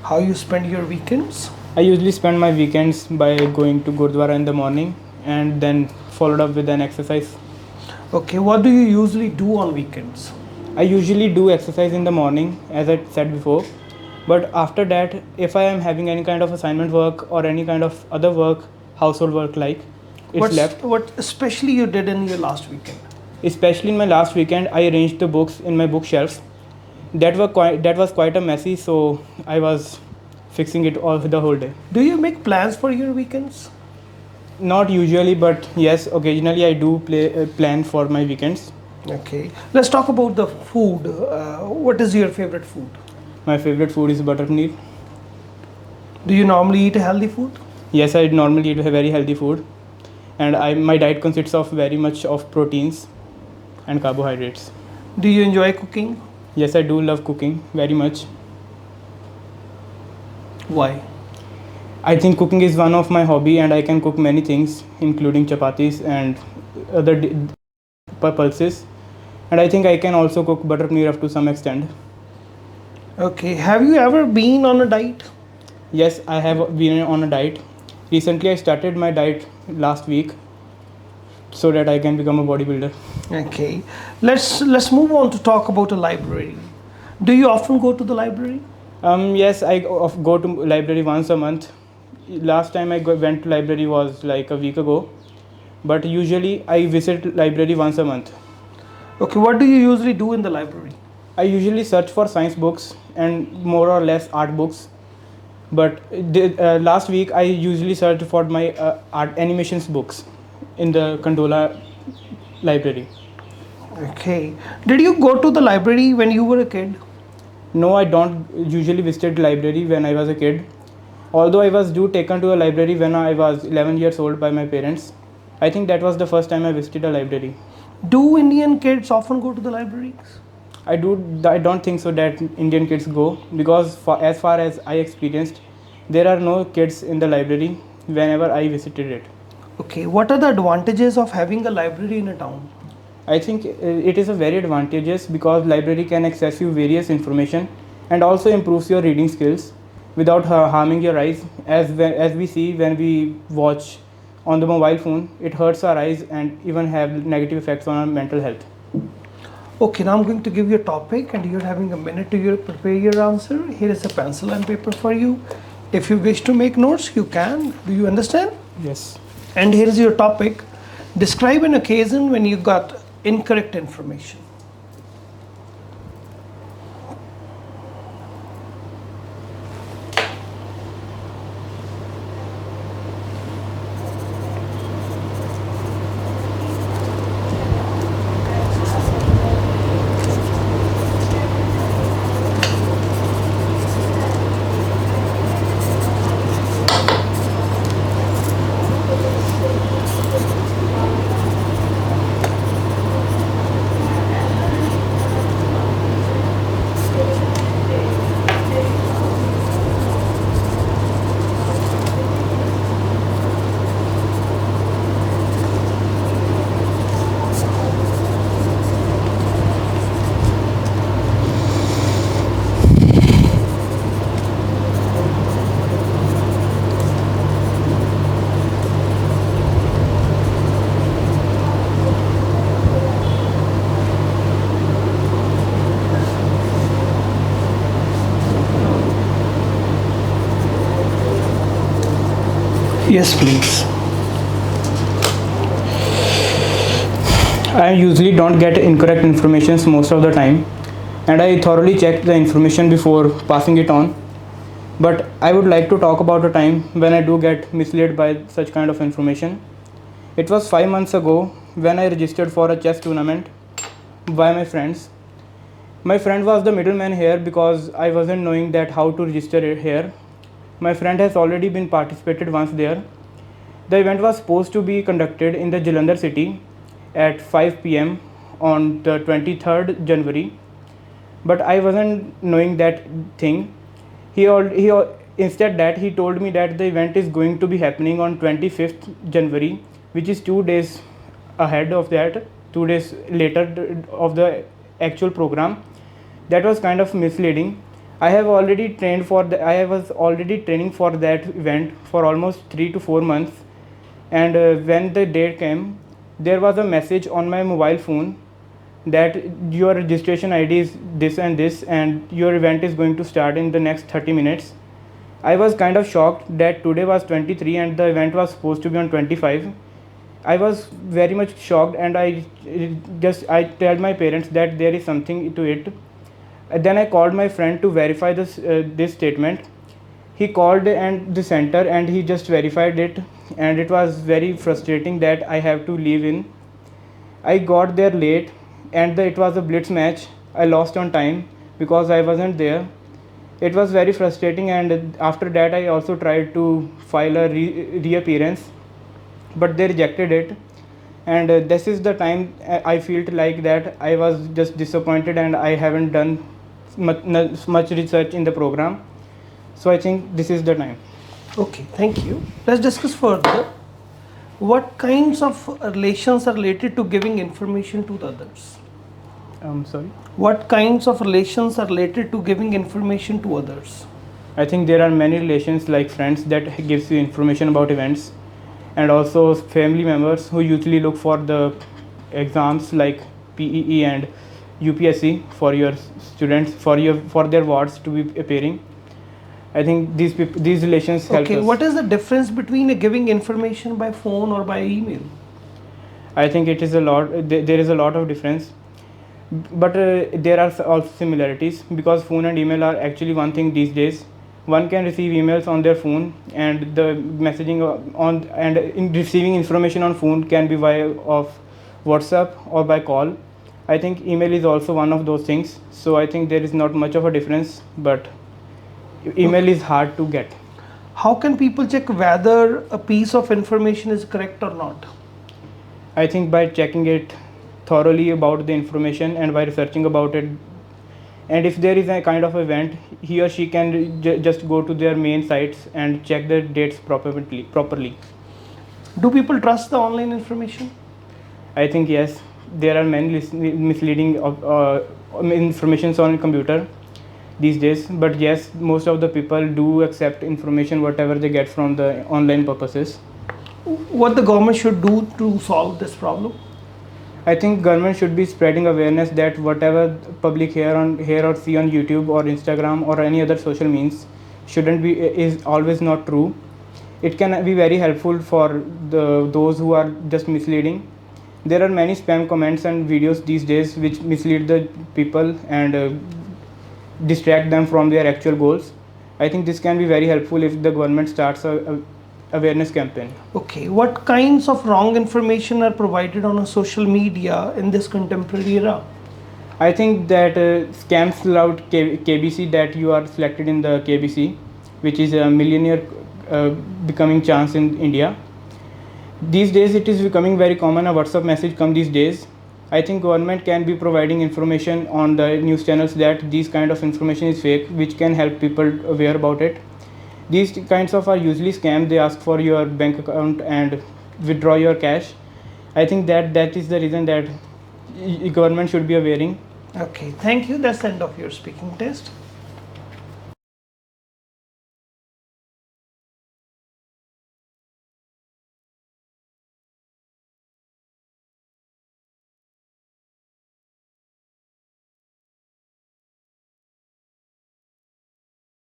How you spend your weekends? I usually spend my weekends by going to Gurdwara in the morning and then followed up with an exercise. Okay, what do you usually do on weekends? I usually do exercise in the morning, as I said before. But after that, if I am having any kind of assignment work or any kind of other work, household work like, it's left. What especially you did in your last weekend? Especially in my last weekend, I arranged the books in my bookshelves. That was quite a messy, so I was fixing it all the whole day. Do you make plans for your weekends? Not usually, but yes, occasionally I do plan for my weekends. Okay, let's talk about the food. What is your favorite food? My favorite food is butter paneer. Do you normally eat healthy food? Yes, I normally eat very healthy food, and my diet consists of very much of proteins and carbohydrates. Do you enjoy cooking? Yes, I do love cooking very much. Why? I think cooking is one of my hobby, and I can cook many things, including chapatis and other pulses. And I think I can also cook butter paneer up to some extent. Okay, have you ever been on a diet? Yes, I have been on a diet. Recently, I started my diet last week so that I can become a bodybuilder. Okay, let's move on to talk about a library. Do you often go to the library? Yes, I go to library once a month. Last time I went to library was like a week ago, but usually I visit library once a month. Okay, what do you usually do in the library? I usually search for science books and more or less art books. But last week I usually searched for my art animations books in the Condola library. Okay, did you go to the library when you were a kid? No, I don't usually visit library when I was a kid. Although I was taken to a library when I was 11 years old by my parents. I think that was the first time I visited a library. Do Indian kids often go to the libraries? I don't think so that Indian kids go, because as far as I experienced, there are no kids in the library whenever I visited it. Okay, what are the advantages of having a library in a town? I think it is a very advantageous because library can access you various information and also improves your reading skills without harming your eyes. As we see when we watch on the mobile phone, it hurts our eyes and even have negative effects on our mental health. Okay, now I'm going to give you a topic and you're having a minute to prepare your answer. Here is a pencil and paper for you. If you wish to make notes, you can. Do you understand? Yes. And here is your topic. Describe an occasion when you got incorrect information. Yes, please. I usually don't get incorrect information most of the time, and I thoroughly check the information before passing it on. But I would like to talk about a time when I do get misled by such kind of information. It was 5 months ago when I registered for a chess tournament by my friends. My friend was the middleman here because I wasn't knowing that how to register it here. My friend has already been participated once there. The event was supposed to be conducted in the Jalandhar city at 5 p.m. on the 23rd January, but I wasn't knowing that thing. Instead that he told me that the event is going to be happening on 25th January, which is 2 days ahead of that, 2 days later of the actual program. That was kind of misleading. I have already trained for the. I was already training for that event for almost 3 to 4 months, and when the date came, there was a message on my mobile phone that your registration ID is this and this, and your event is going to start in the next 30 minutes. I was kind of shocked that today was 23 and the event was supposed to be on 25. I was very much shocked, and I told my parents that there is something to it. Then I called my friend to verify this statement. He called and the center and he just verified it, and it was very frustrating that I have to leave in. I got there late, and it was a blitz match. I lost on time because I wasn't there. It was very frustrating, and after that I also tried to file a reappearance, but they rejected it. And this is the time I felt like that I was just disappointed, and I haven't done much research in the program. So I think this is the time. Okay, thank you. Let's discuss further. What kinds of relations are related to giving information to the others? Sorry. What kinds of relations are related to giving information to others? I think there are many relations like friends that gives you information about events, and also family members who usually look for the exams like PEE and UPSC for your students, for their wards to be appearing. I think these relations help Okay, us. what is the difference between giving information by phone or by email? I think it is a lot. There is a lot of difference, but there are also similarities, because phone and email are actually one thing these days. One can receive emails on their phone, and the messaging on and in receiving information on phone can be via of WhatsApp or by call. I think email is also one of those things. So I think there is not much of a difference, but email is hard to get. How can people check whether a piece of information is correct or not? I think by checking it thoroughly about the information and by researching about it. And if there is a kind of event, he or she can just go to their main sites and check the dates properly. Do people trust the online information? I think yes, there are many misleading informations on computer these days, but yes, most of the people do accept information whatever they get from the online purposes. What the government should do to solve this problem? I think government should be spreading awareness that whatever public hear or see on YouTube or Instagram or any other social means is always not true. It can be very helpful for those who are just misleading. There are many spam comments and videos these days which mislead the people and distract them from their actual goals. I think this can be very helpful if the government starts a awareness campaign. Okay, what kinds of wrong information are provided on a social media in this contemporary era? I think that scams allowed KBC, that you are selected in the KBC, which is a millionaire becoming chance in India. These days it is becoming very common a WhatsApp message come these days. I think government can be providing information on the news channels that these kind of information is fake, which can help people aware about it. These kinds of are usually scam. They ask for your bank account and withdraw your cash. I think that is the reason that government should be aware. Okay, thank you. That's the end of your speaking test.